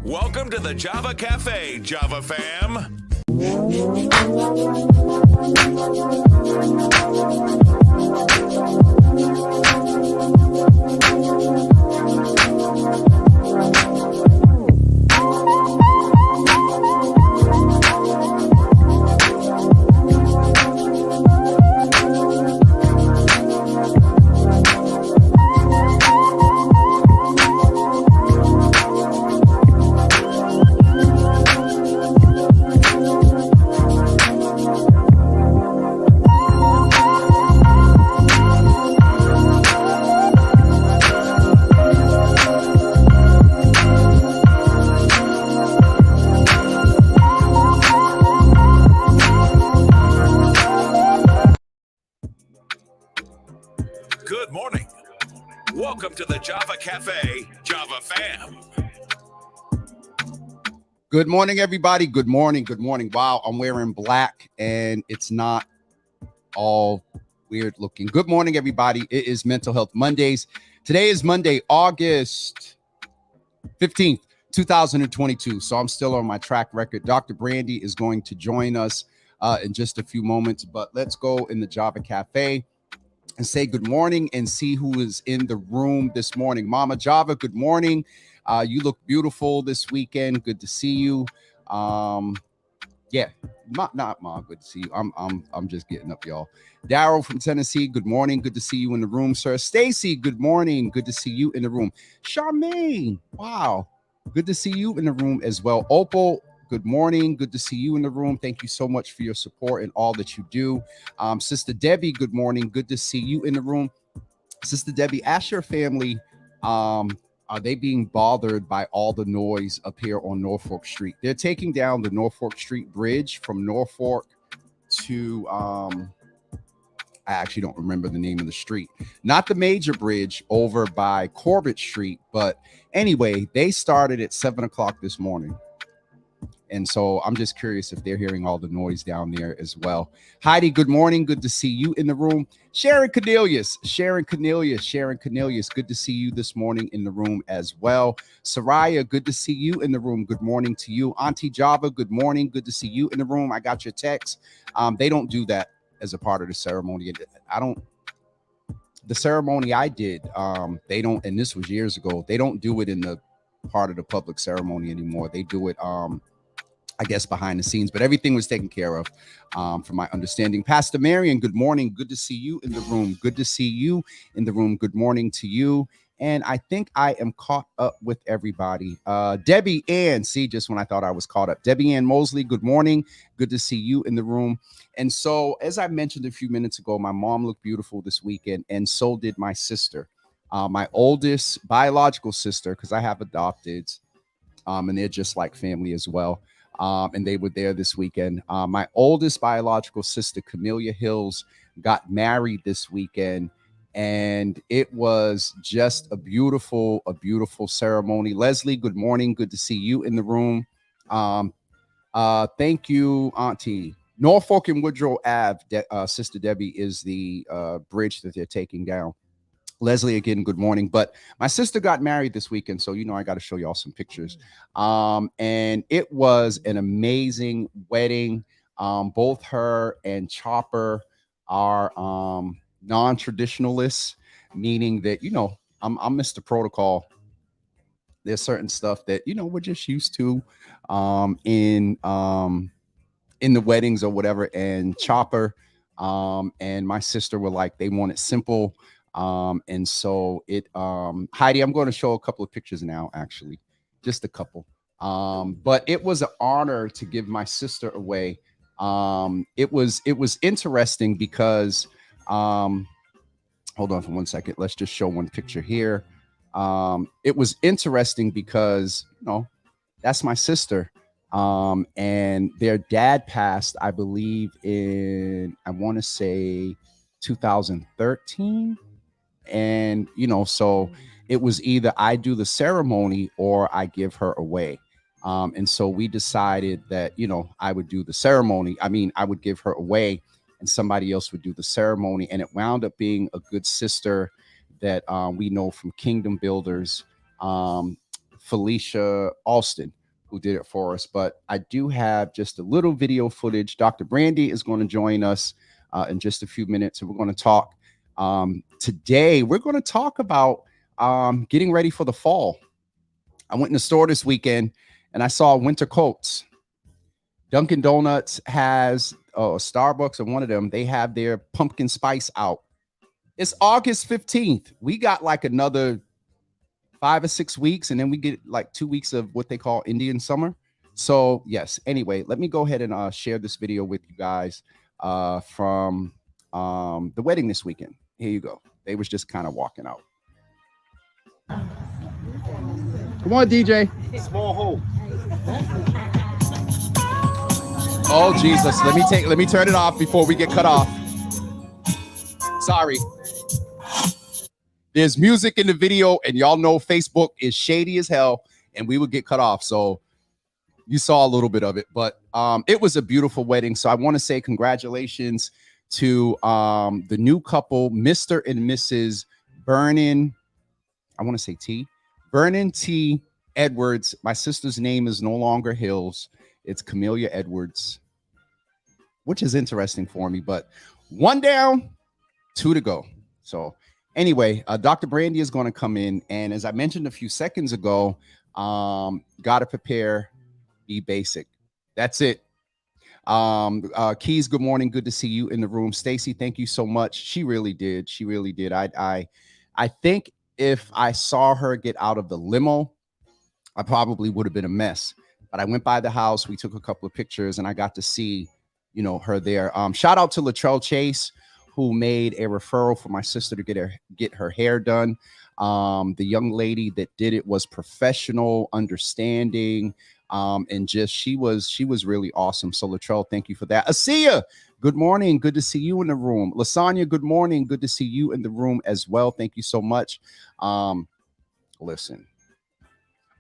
Welcome to the Java Cafe, Java fam. Good morning. Welcome to the Java Cafe, Java fam. Good morning, everybody. Good morning. Good morning. Wow, I'm wearing black and it's not all weird looking. Good morning, everybody. It is Mental Health Mondays. Today is Monday, August 15th, 2022. So I'm still on my track record. Dr. Brandy is going to join us in just a few moments, but let's go in the Java Cafe and say good morning and see who is in the room this morning. Mama Java, good morning. You look beautiful this weekend. Good to see you. Yeah, not Ma. Good to see you. I'm just getting up, y'all. Daryl from Tennessee, good morning. Good to see you in the room, sir. Stacy, good morning. Good to see you in the room. Charmaine, wow, good to see you in the room as well. Opal, good morning. Good to see you in the room. Thank you so much for your support and all that you do. Sister Debbie, good morning. Good to see you in the room. Sister Debbie, ask your family, are they being bothered by all the noise up here on Norfolk Street? They're taking down the Norfolk Street Bridge from Norfolk to, I actually don't remember the name of the street. Not the major bridge over by Corbett Street. But anyway, they started at 7 o'clock this morning. And so I'm just curious if they're hearing all the noise down there as well. Heidi, good morning. Good to see you in the room. Sharon Cornelius, good to see you this morning in the room as well. Soraya, good to see you in the room. Good morning to you. Auntie Java, good morning. Good to see you in the room. I got your text. They don't do that as a part of the ceremony. The ceremony I did, they don't, and this was years ago, they don't do it in the part of the public ceremony anymore. They do it, I guess, behind the scenes, but everything was taken care of, from my understanding. Pastor Marion, good morning. Good to see you in the room. Good to see you in the room. Good morning to you. And I think I am caught up with everybody. Debbie Ann, see, just when I thought I was caught up. Debbie Ann Mosley, good morning. Good to see you in the room. And so, as I mentioned a few minutes ago, my mom looked beautiful this weekend, and so did my sister. My oldest biological sister, because I have adopted, and they're just like family as well. And they were there this weekend. My oldest biological sister, Camellia Hills, got married this weekend, and it was just a beautiful ceremony. Leslie, good morning. Good to see you in the room. Thank you, Auntie. Norfolk and Woodrow Ave, Sister Debbie, is the bridge that they're taking down. Leslie, again, good morning. But my sister got married this weekend, so I got to show y'all some pictures. And it was an amazing wedding. Both her and Chopper are non-traditionalists, meaning that I'm Mr. Protocol. There's certain stuff that we're just used to in the weddings or whatever. And Chopper and my sister were like, they want it simple. And so it, Heidi, I'm going to show a couple of pictures now, actually, just a couple. But it was an honor to give my sister away. It was interesting because, hold on for 1 second. Let's just show one picture here. It was interesting because, that's my sister. And their dad passed, I believe I want to say 2013. And, so it was either I do the ceremony or I give her away. And so we decided that, I would do the ceremony. I would give her away and somebody else would do the ceremony. And it wound up being a good sister that we know from Kingdom Builders Felicia Alston, who did it for us. But I do have just a little video footage. Dr. Brandy is going to join us in just a few minutes, and we're going to talk. Today, we're going to talk about getting ready for the fall. I went in the store this weekend, and I saw winter coats. Dunkin' Donuts has, Starbucks or one of them, they have their pumpkin spice out. It's August 15th. We got like another 5 or 6 weeks, and then we get like 2 weeks of what they call Indian summer. So yes, anyway, let me go ahead and share this video with you guys from the wedding this weekend. Here you go. They was just kind of walking out. Come on, DJ. Small hole. Oh Jesus! Let me turn it off before we get cut off. Sorry. There's music in the video, and y'all know Facebook is shady as hell, and we would get cut off. So you saw a little bit of it, but it was a beautiful wedding. So I want to say congratulations to the new couple, Mr. and Mrs. Vernon. I want to say Vernon T. Edwards. My sister's name is no longer Hills. It's Camellia Edwards, which is interesting for me, but 1 down, 2 to go. So anyway, Dr. Brandy is going to come in. And as I mentioned a few seconds ago, got to prepare, be basic. That's it. Keys, good morning. Good to see you in the room. Stacy, thank you so much. She really did. She really did. I think if I saw her get out of the limo, I probably would have been a mess. But I went by the house. We took a couple of pictures, and I got to see, her there. Shout out to Latrell Chase, who made a referral for my sister to get her hair done. The young lady that did it was professional, understanding, and just she was really awesome. So Latrell, thank you for that. Asia, good morning. Good to see you in the room. Lasagna, good morning. Good to see you in the room as well. Thank you so much. Listen.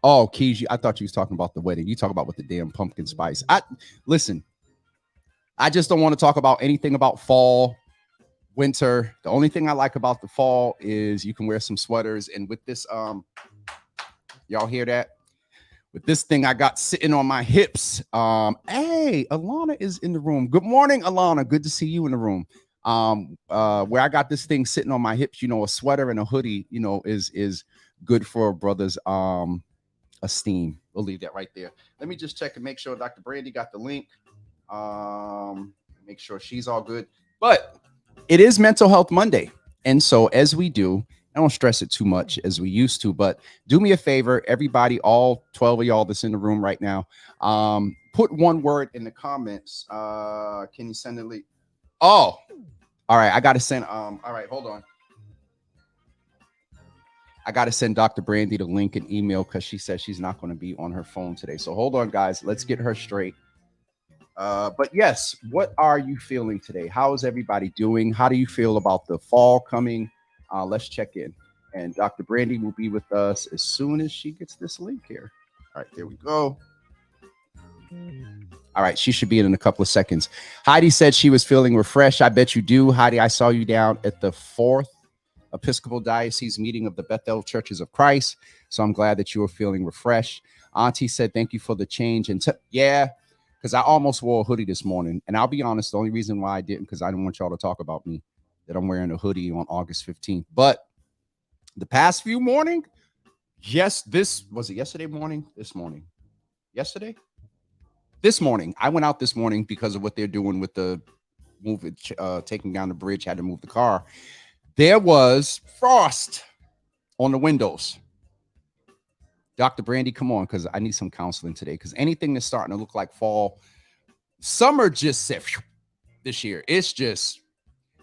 Oh, Keys, I thought you was talking about the wedding. You talk about with the damn pumpkin spice. Listen, I just don't want to talk about anything about fall, winter. The only thing I like about the fall is you can wear some sweaters. And with this, y'all hear that? With this thing I got sitting on my hips. Hey, Alana is in the room. Good morning, Alana. Good to see you in the room. Where I got this thing sitting on my hips, a sweater and a hoodie, is good for a brother's esteem. We'll leave that right there. Let me just check and make sure Dr. Brandy got the link. Make sure she's all good. But it is Mental Health Monday. And so as we do, I don't stress it too much as we used to, but do me a favor, everybody, all 12 of y'all that's in the room right now, put one word in the comments. Can you send a link? Oh, all right. I got to send, all right, hold on. I got to send Dr. Brandy the link and email because she says she's not going to be on her phone today. So hold on, guys. Let's get her straight. But yes, what are you feeling today? How is everybody doing? How do you feel about the fall coming? Let's check in. And Dr. Brandy will be with us as soon as she gets this link here. All right, there we go. All right, she should be in a couple of seconds. Heidi said she was feeling refreshed. I bet you do. Heidi, I saw you down at the 4th Episcopal Diocese meeting of the Bethel Churches of Christ. So I'm glad that you were feeling refreshed. Auntie said, thank you for the change. And yeah, because I almost wore a hoodie this morning. And I'll be honest, the only reason why I didn't, because I didn't want y'all to talk about me, that I'm wearing a hoodie on August 15th. But the past few morning, yes, this was it yesterday morning, this morning, yesterday, this morning. I went out this morning because of what they're doing with the moving, taking down the bridge, had to move the car. There was frost on the windows. Dr. Brandy, come on, because I need some counseling today. Because anything that's starting to look like fall, summer just said this year. It's just,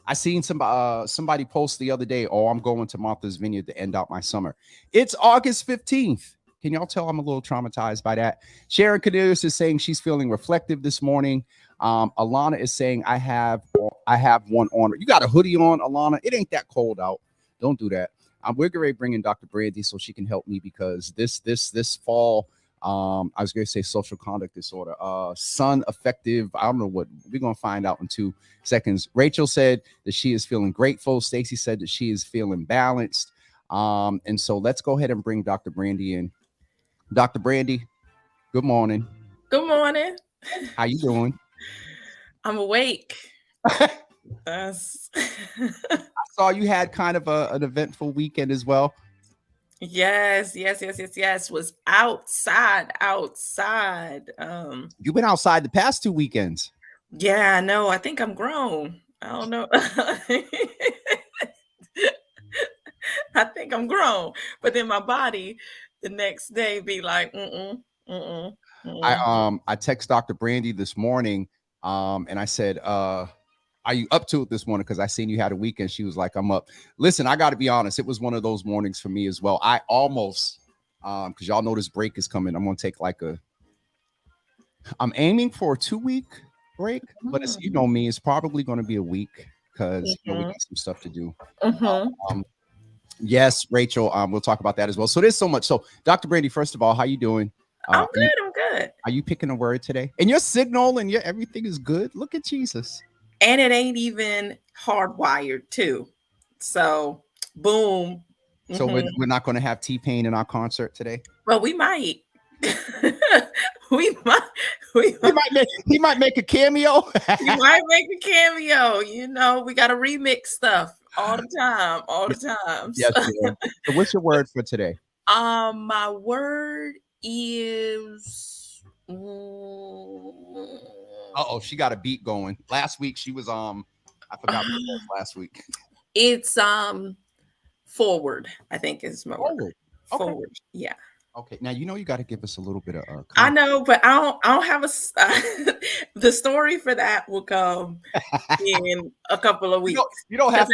I seen somebody post the other day, oh, I'm going to Martha's Vineyard to end out my summer. It's August 15th. Can y'all tell I'm a little traumatized by that? Sharon Cornelius is saying she's feeling reflective this morning. Alana is saying I have one on. You got a hoodie on, Alana? It ain't that cold out. Don't do that. We're going to bring in Dr. Brandy so she can help me because this fall, I was going to say social conduct disorder, sun affective. I don't know what we're going to find out in 2 seconds. Rachel said that she is feeling grateful. Stacy said that she is feeling balanced. And so let's go ahead and bring Dr. Brandy in. Dr. Brandy, good morning. Good morning. How you doing? I'm awake. I That's saw you had kind of an eventful weekend as well. yes. Was outside. You've been outside the past 2 weekends. Yeah, no, I think I'm grown. I don't know. I think I'm grown, but then my body the next day be like, mm-mm. I text Dr. Brandy this morning, and I said, are you up to it this morning? Because I seen you had a weekend. She was like, I'm up. Listen, I got to be honest. It was one of those mornings for me as well. I almost, because y'all know this break is coming. I'm gonna take I'm aiming for a 2-week break, but it's, you know me, it's probably going to be a week because we got some stuff to do. Um, yes, Rachel. We'll talk about that as well. So there's so much. So, Dr. Brandy, first of all, how you doing? I'm good. Are you picking a word today? And your signal and your everything is good. Look at Jesus. And it ain't even hardwired too. So, boom. So we're not going to have T-Pain in our concert today. Well, we might. we might make a cameo. He might make a cameo. You know, we got to remix stuff all the time. Yes. So what's your word for today? My word is. She got a beat going. Last week she was I forgot what it was last week. It's forward. I think is my word. Okay. Forward. Yeah. Okay, now you got to give us a little bit of. I know, but I don't have the story for that will come in a couple of weeks. You don't have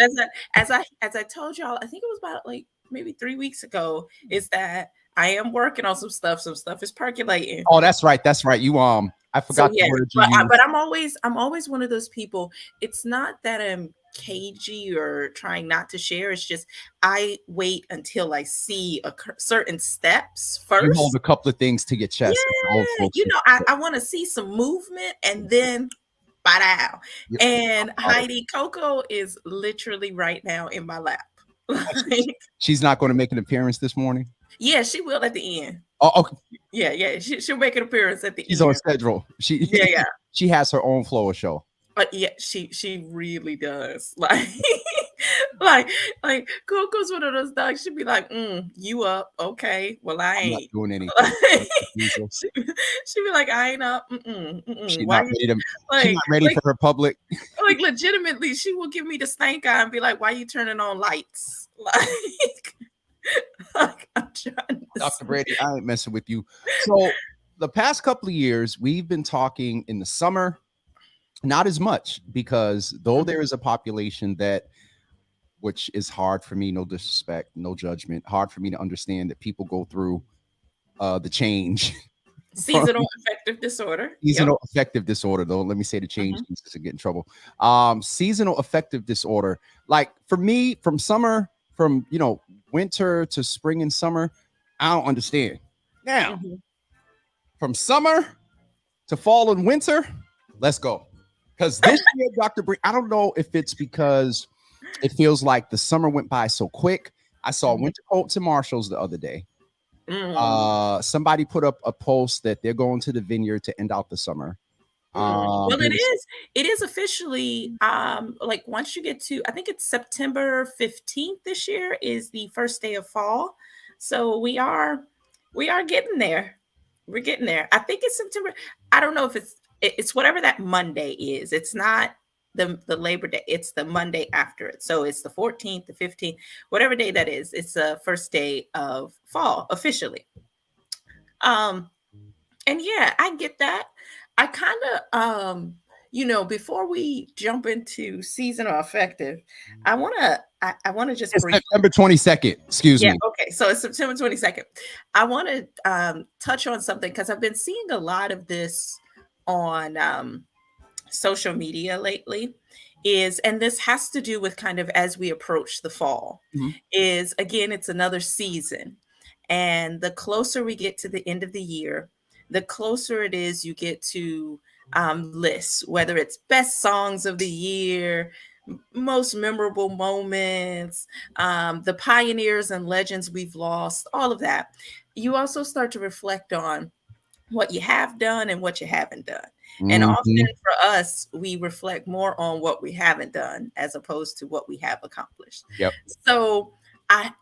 as I told y'all. I think it was about like maybe 3 weeks ago. Is that I am working on some stuff. Some stuff is percolating. Oh, that's right. You I forgot the word you used. But I'm always one of those people. It's not that I'm cagey or trying not to share. It's just I wait until I see certain steps first. You hold a couple of things to your chest. Yeah, I want to see some movement and then ba-dow. Yep. And Heidi Coco is literally right now in my lap. She's not going to make an appearance this morning? Yeah, she will at the end. Oh, okay. Yeah. She'll make an appearance at the end. She's on schedule. She has her own flow of show. Yeah, she really does. Like Coco's one of those dogs. She'd be like, you up? Okay, well I ain't I'm not doing anything. She'd be like, I ain't up. She's not ready for her public. Like legitimately, she will give me the stank eye and be like, why you turning on lights? Like I'm trying to Dr. Brady, I ain't messing with you. So the past couple of years, we've been talking in the summer, not as much, because though there is a population which is hard for me, no disrespect, no judgment, hard for me to understand that people go through the change. Seasonal affective disorder. Seasonal affective disorder, though. Let me say the change to get in trouble. Seasonal affective disorder. Like for me, from summer, from winter to spring and summer, I don't understand. Now, from summer to fall and winter, let's go. Because this year, Dr. Bree, I don't know if it's because it feels like the summer went by so quick. I saw winter coats and Marshalls the other day. Somebody put up a post that they're going to the vineyard to end out the summer. Well, it is officially like once you get to, I think it's September 15th this year is the first day of fall. So we are getting there. We're getting there. I think it's September. I don't know if it's whatever that Monday is. It's not the Labor Day. It's the Monday after it. So it's the 14th, the 15th, whatever day that is. It's the first day of fall officially. And yeah, I get that. I kind of, before we jump into seasonal affective, I want to just September 22nd. Excuse me. Okay, so it's September 22nd. I want to touch on something because I've been seeing a lot of this on social media lately. And this has to do with kind of as we approach the fall. Is again, it's another season, and the closer we get to the end of the year, the closer it is you get to lists, whether it's best songs of the year, most memorable moments, the pioneers and legends we've lost, all of that. you also start to reflect on what you have done and what you haven't done. And often Mhm. for us, we reflect more on what we haven't done as opposed to what we have accomplished. Yep. So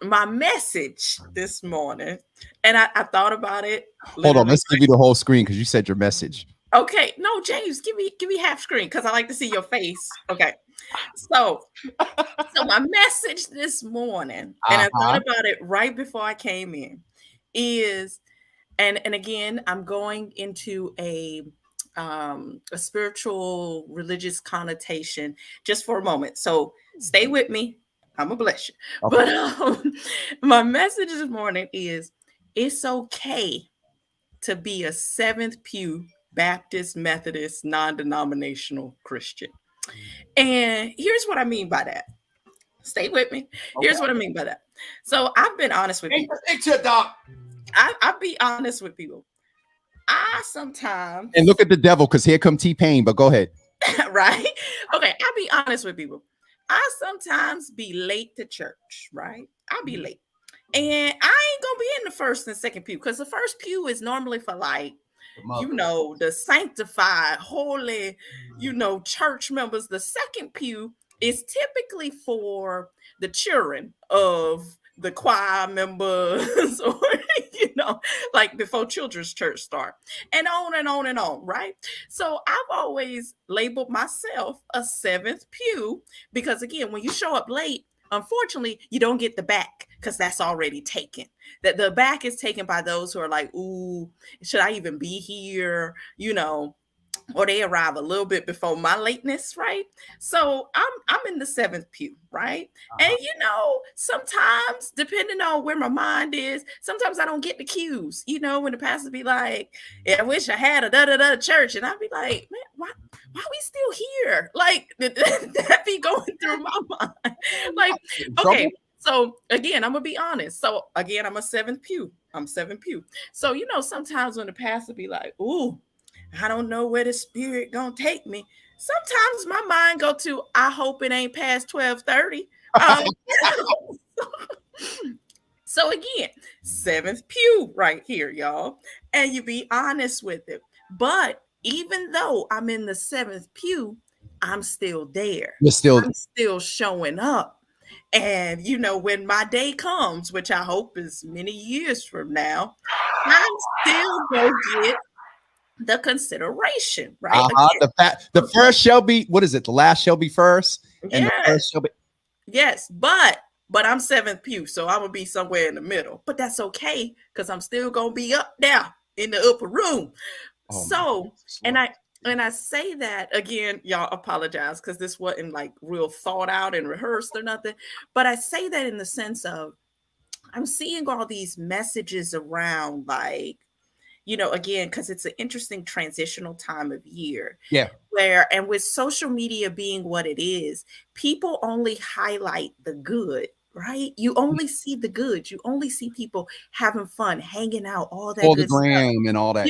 my message this morning, and I thought about it Hold on. literally. Let's give you the whole screen because you said your message. Okay, no, James, give me half screen because I like to see your face. Okay, so my message this morning, and I thought Uh-huh. about it right before I came in, is and again, I'm going into a spiritual religious connotation just for a moment. So stay with me. I'm gonna bless you. Okay. But my message this morning is it's okay to be a seventh pew Baptist, Methodist, non-denominational Christian. And here's what I mean by that. Stay with me. Here's what I mean by that. So I've been honest with people. I'll be honest with people. I sometimes, And look at the devil because here come T-Pain, but go ahead. right? Okay, I'll be honest with people. I sometimes be late to church, right? I'll be late. And I ain't gonna be in the first and second pew because the first pew is normally for like, the sanctified, holy, church members. The second pew is typically for the children of the choir members or, like before children's church start and on and on and on, right? So I've always labeled myself a seventh pew because, again, when you show up late, unfortunately, you don't get the back because that's already taken. That the back is taken by those who are like, ooh, should I even be here? Or they arrive a little bit before my lateness, right? So I'm in the seventh pew, right? And sometimes depending on where my mind is, sometimes I don't get the cues. When the pastor be like, "Yeah, I wish I had a da da da church," and I'd be like, "Man, why are we still here?" Like that be going through my mind. Like, okay. So again, I'm gonna be honest. So again, I'm a seventh pew. I'm seventh pew. So sometimes when the pastor be like, "Ooh, I don't know where the spirit gonna take me." Sometimes my mind go to, I hope it ain't past 12:30. So again, seventh pew right here, y'all. And you be honest with it. But even though I'm in the seventh pew, I'm still there. I'm still showing up. And when my day comes, which I hope is many years from now, I'm still gonna get the consideration, right? The first shall be, what is it? The last shall be first, and the first shall be. Yes, but I'm seventh pew, so I'm gonna be somewhere in the middle. But that's okay because I'm still gonna be up there in the upper room. And I say that again, y'all apologize because this wasn't like real thought out and rehearsed or nothing. But I say that in the sense of I'm seeing all these messages around, like, again, because it's an interesting transitional time of year. Yeah. And with social media being what it is, people only highlight the good, right? You only see the good. You only see people having fun, hanging out, all that All good the gram stuff. and all that.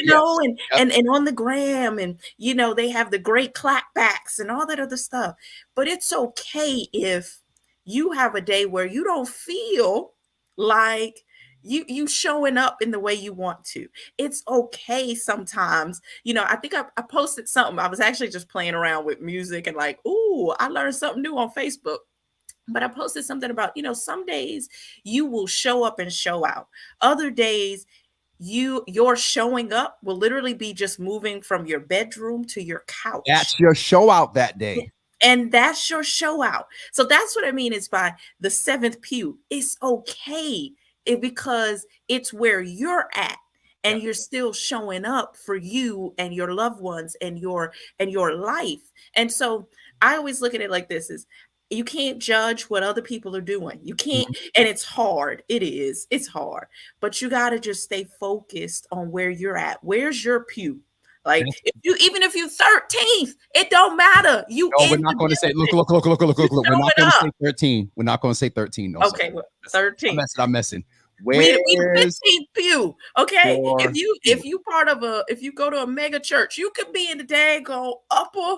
And on the gram, and they have the great clapbacks and all that other stuff. But it's okay if you have a day where you don't feel like you showing up in the way you want to. It's okay sometimes. I think I posted something. I was actually just playing around with music and like, ooh, I learned something new on Facebook. But I posted something about, some days you will show up and show out. Other days your showing up will literally be just moving from your bedroom to your couch. That's your show out that day. And that's your show out. So that's what I mean is by the seventh pew. It's okay because it's where you're at and you're still showing up for you and your loved ones and your life. And so I always look at it like this: is you can't judge what other people are doing. You can't, and it's hard. It's hard, but you got to just stay focused on where you're at. Where's your pew? Like even if you 13th, it don't matter. No, we're not going to say, look. We're not going to say 13. We're not going to say 13. No, okay, well, 13. I'm messing. We the 15th pew. Okay. If you go to a mega church, you could be in the daggone upper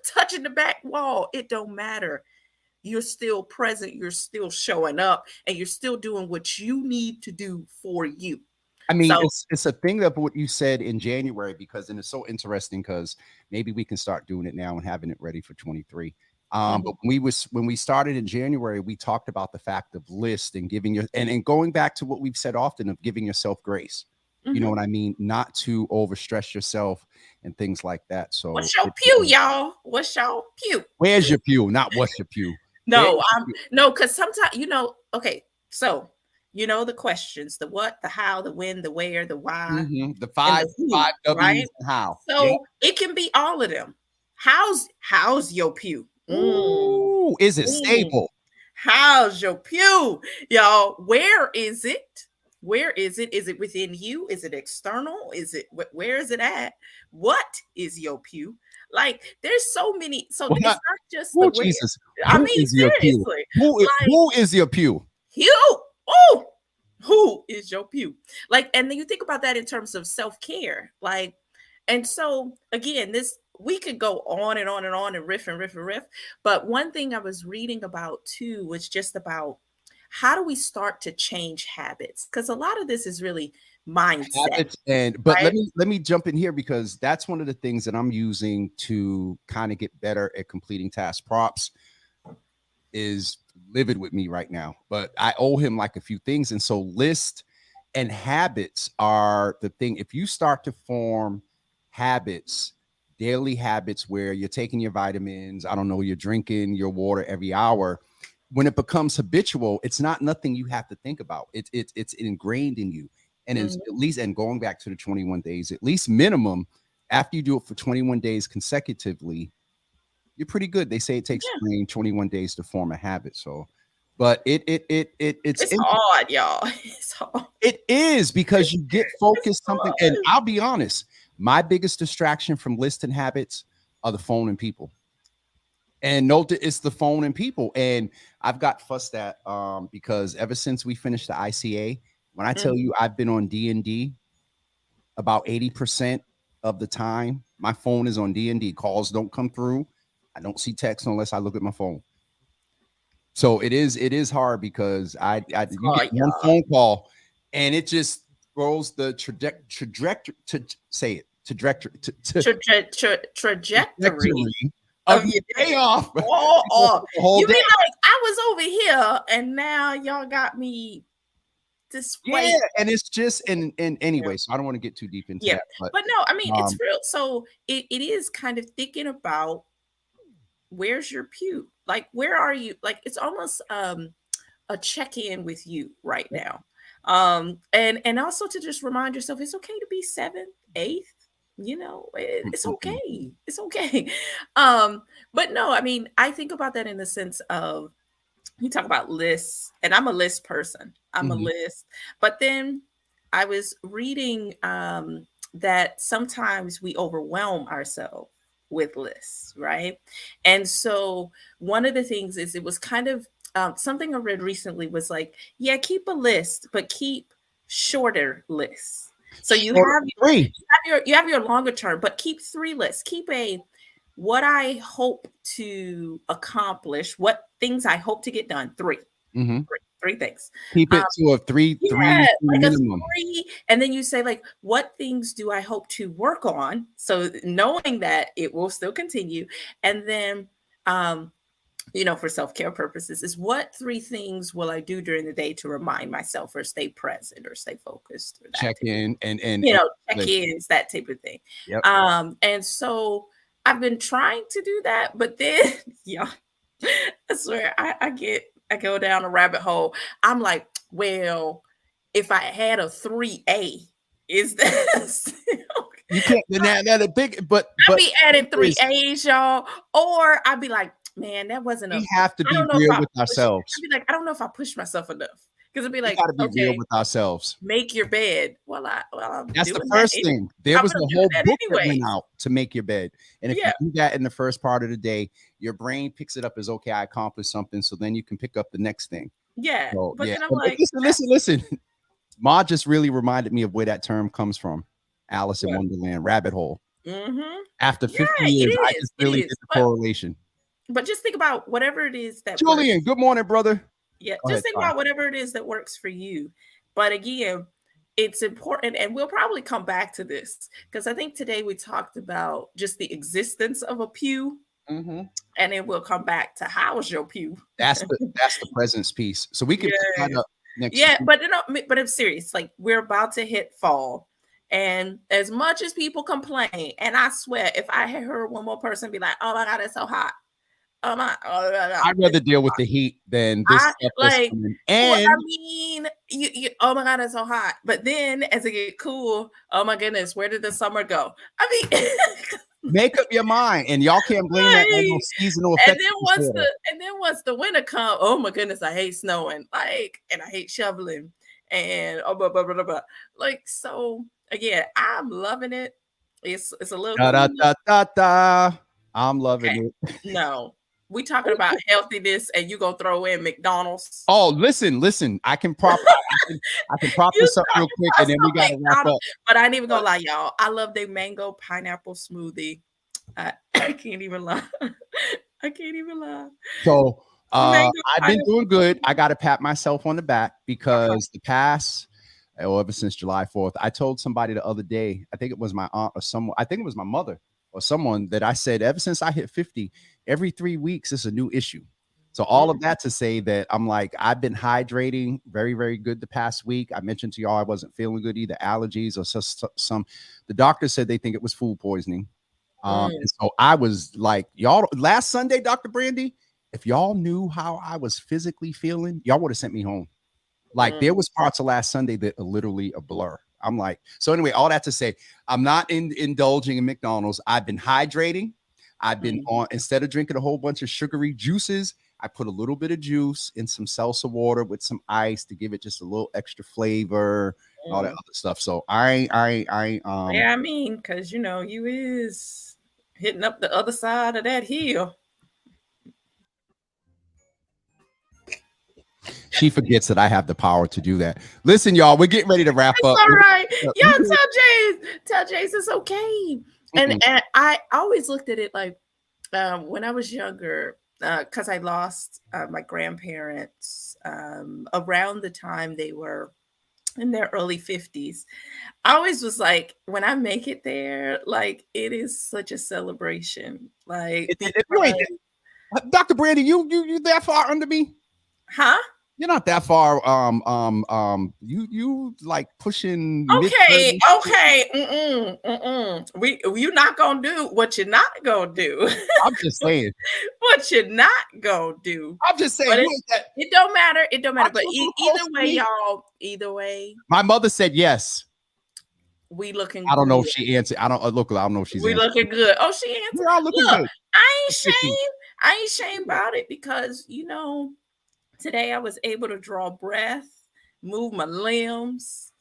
touching the back wall. It don't matter. you're still present, you're still showing up, and you're still doing what you need to do for you. I mean, So it's a thing of what you said in January, because, and it's so interesting because maybe we can start doing it now and having it ready for 23. But when we started in January, we talked about the fact of list and giving your and going back to what we've said often of giving yourself grace. You know what I mean? Not to overstress yourself and things like that. So what's your pew, y'all? What's your pew? Where's your pew? Not what's your pew. No, no, because sometimes, okay, so the questions, the what, the how, the when, the where, the why, the five W's, right? And how. So it can be all of them. How's your pew? Ooh, is it stable? How's your pew, y'all? Where is it? Where is it? Is it within you? Is it external? Where is it at? What is your pew? Like, there's so many. So it's not just the way. Jesus. I mean, seriously. Who is your pew? Who is your pew? Like, and then you think about that in terms of self-care. Like, and so again, we could go on and on and on and riff and riff and riff. But one thing I was reading about too was just about how do we start to change habits? Because a lot of this is really mindset. But right? let me jump in here, because that's one of the things that I'm using to kind of get better at completing tasks. Props is livid with me right now, but I owe him like a few things. And so list and habits are the thing. If you start to form habits, daily habits, where you're taking your vitamins, I don't know, you're drinking your water every hour, when it becomes habitual, it's not nothing you have to think about. It's ingrained in you. And it's at least, and going back to the 21 days, at least minimum, after you do it for 21 days consecutively, you're pretty good. They say it takes 21 days to form a habit. So, but it's hard, y'all. It's hard. It is, because you get focused something. And I'll be honest, my biggest distraction from listing habits are the phone and people. And note that it's the phone and people. And I've got fussed at because ever since we finished the ICA, when I tell you I've been on D&D about 80% of the time, my phone is on D&D. Calls don't come through. I don't see text unless I look at my phone. So it is hard, because you get one phone call and it just throws the trajectory of your day off. You mean like I was over here and now y'all got me this way? Yeah, and it's just and anyway, so I don't want to get too deep into that. But no, I mean, it's real. So it is kind of thinking about, where's your pew? Like, where are you? Like, it's almost a check-in with you right now. And also to just remind yourself, it's okay to be 7th, 8th. It's okay. It's okay. But no, I mean, I think about that in the sense of, you talk about lists, and I'm a list person. I'm a list. But then I was reading that sometimes we overwhelm ourselves with lists, right? And so one of the things is, it was kind of something I read recently was like, keep a list, but keep shorter lists. So you have your longer term, but keep 3 lists. Keep what I hope to accomplish, what things I hope to get done. 3 things. Keep it to a three minimum. 3, and then you say, like, what things do I hope to work on? So knowing that it will still continue, and then for self-care purposes, is what 3 things will I do during the day to remind myself, or stay present, or stay focused, or check in and check-ins, that type of thing. Yep. And so I've been trying to do that, but then I swear I go down a rabbit hole. I'm like, well, if I had a 3A, is that you can't now the big but I'll be adding 3 A's, y'all, or I'd be like, man, that wasn't we have to be real with ourselves. I'd be like, I don't know if I pushed myself enough. Because it'd be like, we gotta be real with ourselves. Make your bed. I'm that's the first thing. There was a whole book that went out to make your bed. And if you do that in the first part of the day, your brain picks it up as, okay, I accomplished something. So then you can pick up the next thing. Yeah. So, but then I'm like, listen. Ma just really reminded me of where that term comes from. Alice in Wonderland, rabbit hole. After 50 years, I just really did the correlation. but just think about whatever it is that Julian, works. good morning, brother. Yeah, Go just ahead, think sorry. about whatever it is that works for you. But again, it's important, and we'll probably come back to this because I think today we talked about just the existence of a pew, Mhm. and then we'll come back to how's your pew. That's the presence piece. So we can pick that Yes. up next Yeah, week. but but I'm serious. Like we're about to hit fall. And as much as people complain, and I swear, if I had heard one more person be like, "Oh my God, it's so hot," oh my, oh, no, no, I'd rather deal with the heat than this I stuff that's like. coming. Well, I And mean, oh my God, it's so hot. But then as it get cool, oh my goodness, where did the summer go? I mean, make up your mind. And y'all can't blame that on no like, seasonal and effect then disorder. once the winter come, oh my goodness, I hate snowing, like, and I hate shoveling, and oh blah, blah, blah, blah, blah. Like, so again, I'm loving it. It's a little Da, da, cooler. da, da, da. I'm Okay, loving it. no, we talking about healthiness, and you gonna throw in McDonald's? Oh, listen. I can prop You this up real talking quick, about and then we some gotta wrap McDonald's? up. But I ain't even gonna lie, y'all. I love their mango pineapple smoothie. I can't even lie. I can't even lie. So Mango I've been pineapple doing good. I smoothie. got to pat myself on the back Uh-huh. because ever since July 4th, I told somebody the other day, I think it was my aunt or someone, I think it was my mother or someone, that I said, ever since I hit 50, every 3 weeks is a new issue. So all of Mm, that to say that I'm like, I've been hydrating very, very good the past week. I mentioned to y'all I wasn't feeling good, either allergies or some. The doctor said they think it was food poisoning. mm, And so I was like, y'all, last Sunday, Dr. Brandy, if y'all knew how I was physically feeling, y'all would have sent me home. Like there mm, was parts of last Sunday that are literally a blur. I'm like, so anyway, all that to say, I'm not indulging in McDonald's. I've been hydrating. I've been mm, on, instead of drinking a whole bunch of sugary juices, I put a little bit of juice in some salsa water with some ice to give it just a little extra flavor, all that mm. other stuff. So I Yeah, I mean, because you is hitting up the other side of that hill. she forgets that I have the power to do that. Listen, y'all, we're getting ready to wrap It's up. all right. You Y'all tell Jace it's okay. And mm-mm. and I always looked at it like when I was younger, because I lost my grandparents around the time they were in their early 50s. I always was like, when I make it there, like it is such a celebration. Like If you ain't because Dr. Brandy, you that far under me? huh? You're not that far. You like pushing mid Okay, 30s. okay. You not gonna do what you're not gonna do. I'm just saying. What you're not gonna do. I'm just saying. But You ain't that. it don't matter. It don't matter. Aren't But you a little either close to way, me? y'all. Either way, My mother said yes. we looking I don't know good. if she answered. I don't know if she's We answered. looking good. Oh, she We answered. are looking Look, good. I ain't Officially. shame. I ain't shame about it because today I was able to draw breath, move my limbs,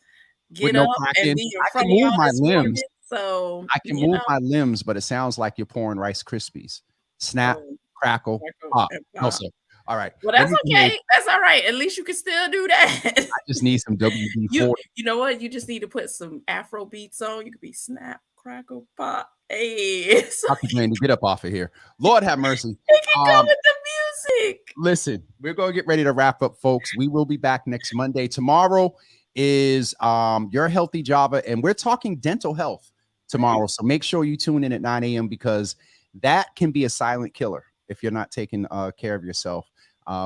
With get no up, and cracking. be in I front can of move y'all my this limbs. morning. So I can move my limbs, but it sounds like you're pouring Rice Krispies. Snap, oh, crackle, Michael pop. and No, Bob. sir. All right. Well, Let that's me behave. okay. That's all right. At least you can still do that. I just need some you WD-40. you know what? You just need to put some Afro beats on. You could be snap, crackle, pop. Hey, so Dr. Brandy, get up off of here. Lord have mercy. it can come Um, with the music. Listen, we're going to get ready to wrap up, folks. We will be back next Monday. Tomorrow is Your Healthy Java, and we're talking dental health tomorrow. So make sure you tune in at 9 a.m. because that can be a silent killer if you're not taking care of yourself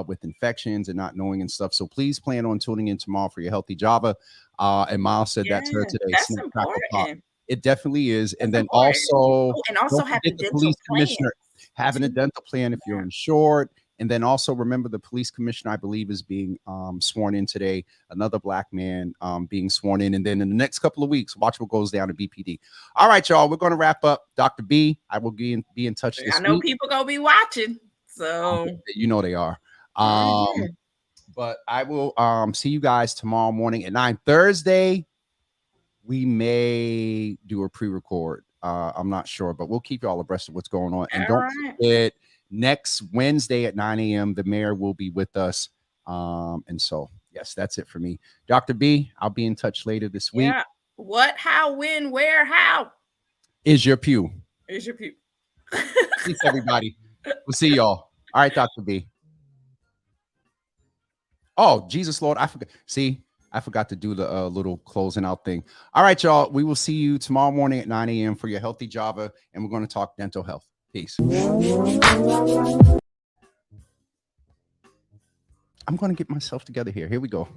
with infections and not knowing and stuff. So please plan on tuning in tomorrow for Your Healthy Java. And Miles said Yeah, that to her today. that's Snap, crackle, pop. important. It definitely is. And That's then important. also, Oh, and also don't having forget the dental police commissioner having a plans. dental plan if you're insured. And then also remember the police commissioner, I believe, is being sworn in today. Another black man being sworn in. And then in the next couple of weeks, watch what goes down to BPD. All right, y'all, we're going to wrap up. Dr. B, I will be in touch this I know week. people gonna be watching, so You know they are. But I will see you guys tomorrow morning at 9. Thursday, we may do a pre-record. I'm not sure, but we'll keep you all abreast of what's going on. And don't forget, next Wednesday at 9 a.m., the mayor will be with us. And so, yes, that's it for me. Dr. B, I'll be in touch later this week. Yeah. What, how, when, where, how? Is your pew. Is your pew. Peace, everybody. We'll see y'all. All right, Dr. B. Oh, Jesus Lord. I forgot. See, I forgot to do the little closing out thing. All right, y'all. We will see you tomorrow morning at 9 a.m. for your Healthy Java, and we're going to talk dental health. Peace. I'm going to get myself together here. Here we go.